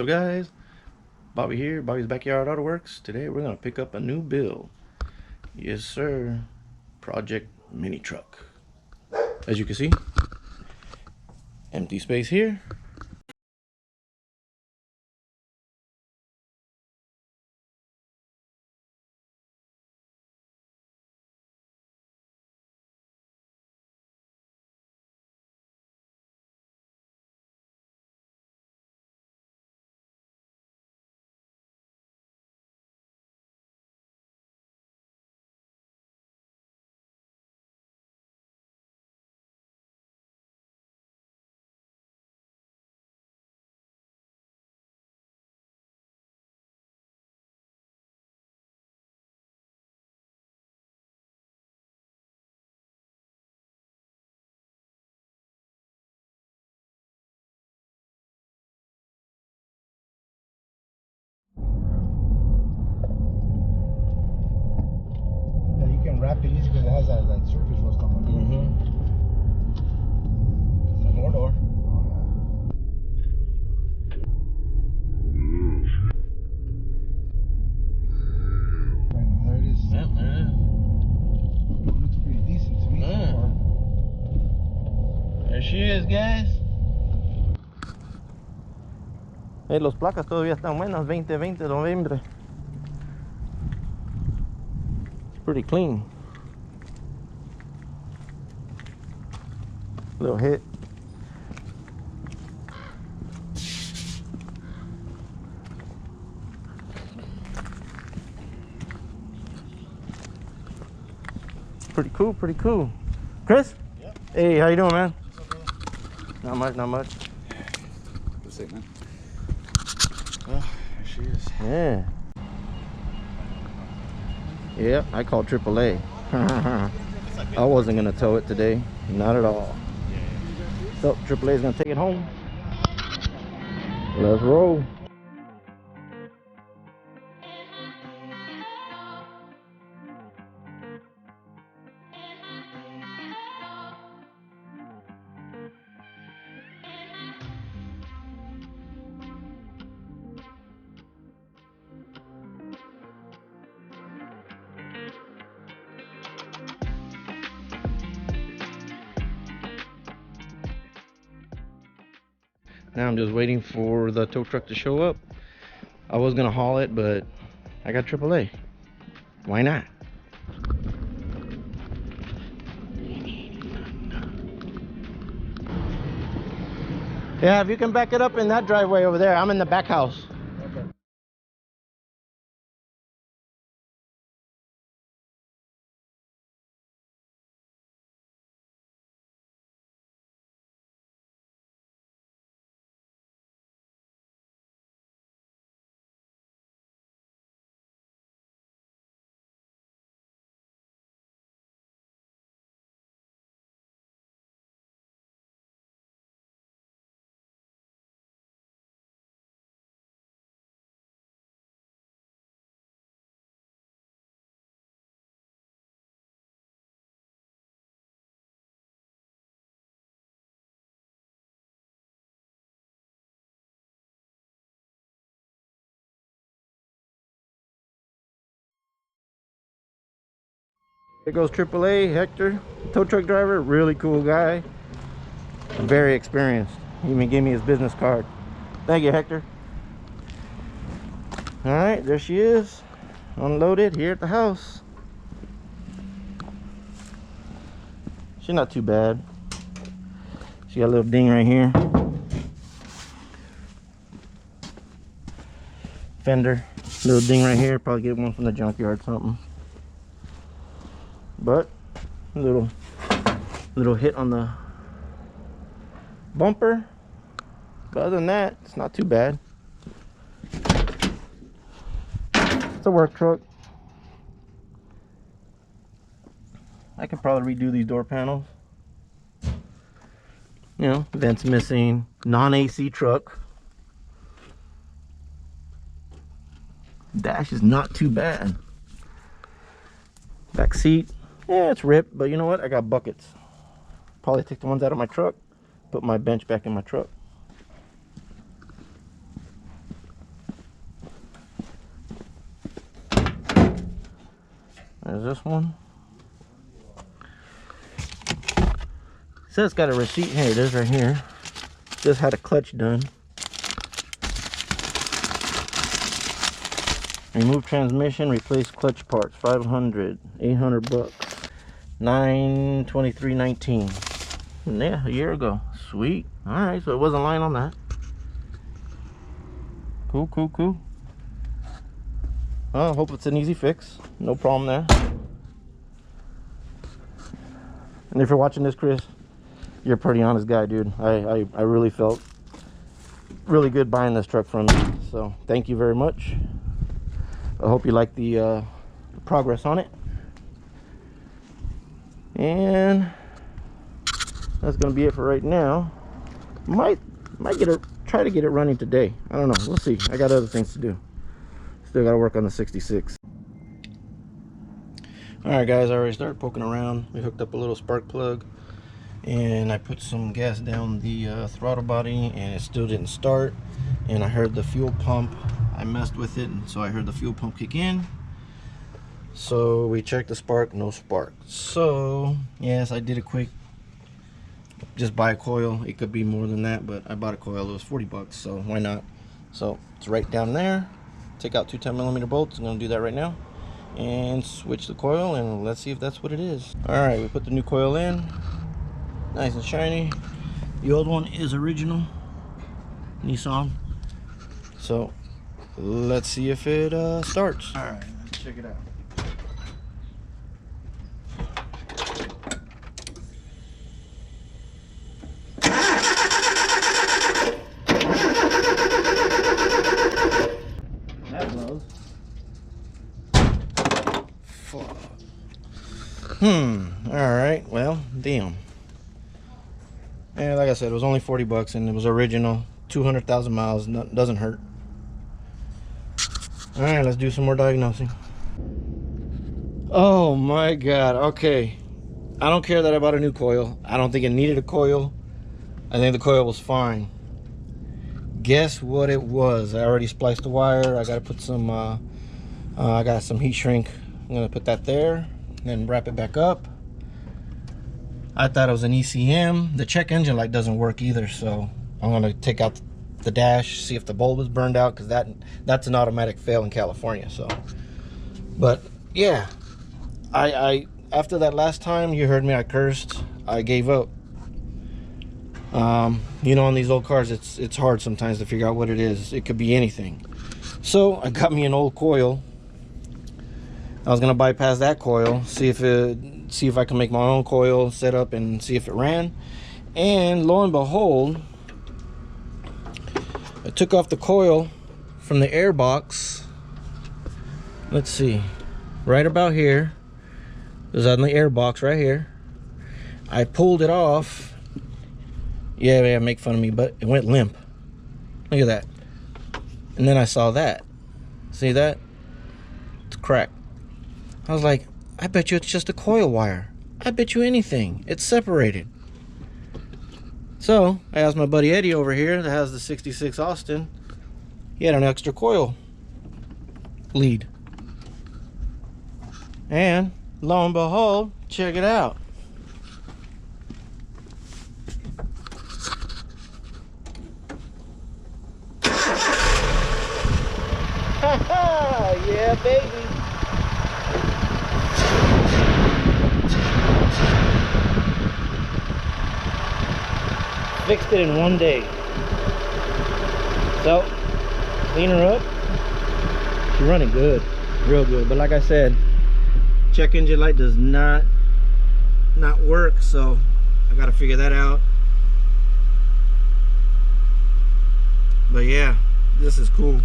What's up, guys? Bobby here, Bobby's Backyard Auto Works. Today we're gonna pick up a new build. Yes sir, Project Mini Truck. As you can see, empty space here. Wrap it easy because it has that surface rust on it. More door. Right, there it is. Yeah, yeah. It looks pretty decent to me so far. There she is, guys. Hey, los placas todavía están buenas, 2020 de noviembre. It's pretty clean. Little hit. Pretty cool, pretty cool. Chris? Yep. Hey, how you doing, man? Okay. Not much, not much. That's it, man. Well, there she is. Yeah. Yeah, I called AAA. I wasn't gonna tow it today, not at all. So AAA is gonna take it home. Let's roll. Now I'm just waiting for the tow truck to show up. I was gonna haul it, but I got AAA. Why not? Yeah, if you can back it up in that driveway over there. I'm in the back house. Okay. There goes AAA, Hector, tow truck driver, really cool guy. Very experienced. He even gave me his business card. Thank you, Hector. All right, there she is, unloaded here at the house. She's not too bad. She got a little ding right here. Fender, little ding right here. Probably get one from the junkyard or something. But a little hit on the bumper. But other than that, it's not too bad. It's a work truck. I could probably redo these door panels. You know, vents missing, non-AC truck. Dash is not too bad. Back seat, yeah, it's ripped, but you know what? I got buckets. Probably take the ones out of my truck, put my bench back in my truck. There's this one. Says it's got a receipt. Hey, it is right here. Just had a clutch done. Remove transmission, replace clutch parts. 500, 800 bucks. 923.19. Yeah, a year ago. Sweet. All right, so it wasn't lying on that. Cool, cool, cool. I hope it's an easy fix. No problem there. And if you're watching this, Chris, you're a pretty honest guy, dude. I really felt really good buying this truck from you. So thank you very much. I hope you like the progress on it. And that's gonna be it for right now. Might try to get it running today. I don't know. We'll see. I got other things to do. Still gotta work on the 66. Alright guys, I already started poking around. We hooked up a little spark plug and I put some gas down the throttle body and it still didn't start. And I heard the fuel pump. I messed with it, and so I heard the fuel pump kick in. So we checked the spark, no spark. So yes, I did a quick just buy a coil. It could be more than that, but I bought a coil. It was 40 bucks, so why not? So it's right down there. Take out two 10mm bolts. I'm gonna do that right now and switch the coil, and let's see if that's what it is. All right, we put the new coil in, nice and shiny. The old one is original Nissan. So let's see if it starts. All right, let's check it out. That blows. All right, well, damn. And like I said, it was only 40 bucks and it was original, 200,000 miles. Doesn't hurt. All right, let's do some more diagnosing. Oh my God. Okay, I don't care that I bought a new coil. I don't think it needed a coil. I think the coil was fine. Guess what it was? I already spliced the wire. I got to put some I got some heat shrink. I'm gonna put that there and then wrap it back up. I thought it was an ECM. The check engine light doesn't work either, so I'm gonna take out the dash, see if the bulb is burned out, because that's an automatic fail in California. So, but yeah, I after that last time you heard me, I cursed. I gave up. You know, on these old cars, it's hard sometimes to figure out what it is. It could be anything. So I got me an old coil. I was gonna bypass that coil, see if I can make my own coil, set up and see if it ran. And lo and behold, I took off the coil from the air box. Let's see, right about here. It was on the air box right here. I pulled it off. Yeah, make fun of me, but it went limp. Look at that. And then I saw that. See that? It's cracked. I was like, I bet you it's just a coil wire. I bet you anything. It's separated. So I asked my buddy Eddie over here that has the 66 Austin. He had an extra coil lead. And lo and behold, check it out. Yeah, baby. Fixed it in one day. So, clean her up. She's running good, real good. But like I said, check engine light does not work, so I gotta figure that out. But yeah, this is cool.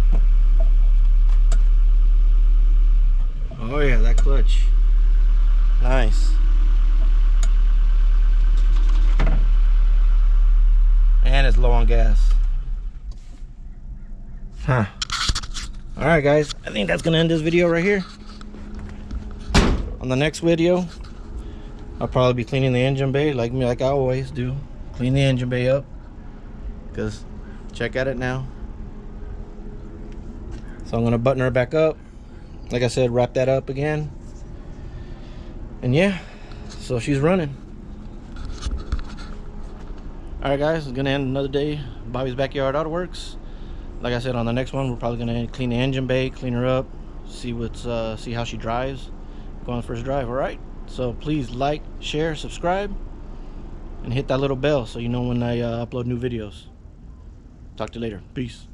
Oh yeah, that clutch. Nice. And it's low on gas. Huh. Alright guys, I think that's gonna end this video right here. On the next video, I'll probably be cleaning the engine bay like I always do. Clean the engine bay up. Because check at it now. So I'm gonna button her back up. Like I said, wrap that up again. And yeah, so she's running. Alright guys, it's gonna end another day. Bobby's Backyard Auto Works. Like I said, on the next one, we're probably gonna clean the engine bay, clean her up, see how she drives, go on the first drive. Alright, so please like, share, subscribe, and hit that little bell so you know when I upload new videos. Talk to you later. Peace.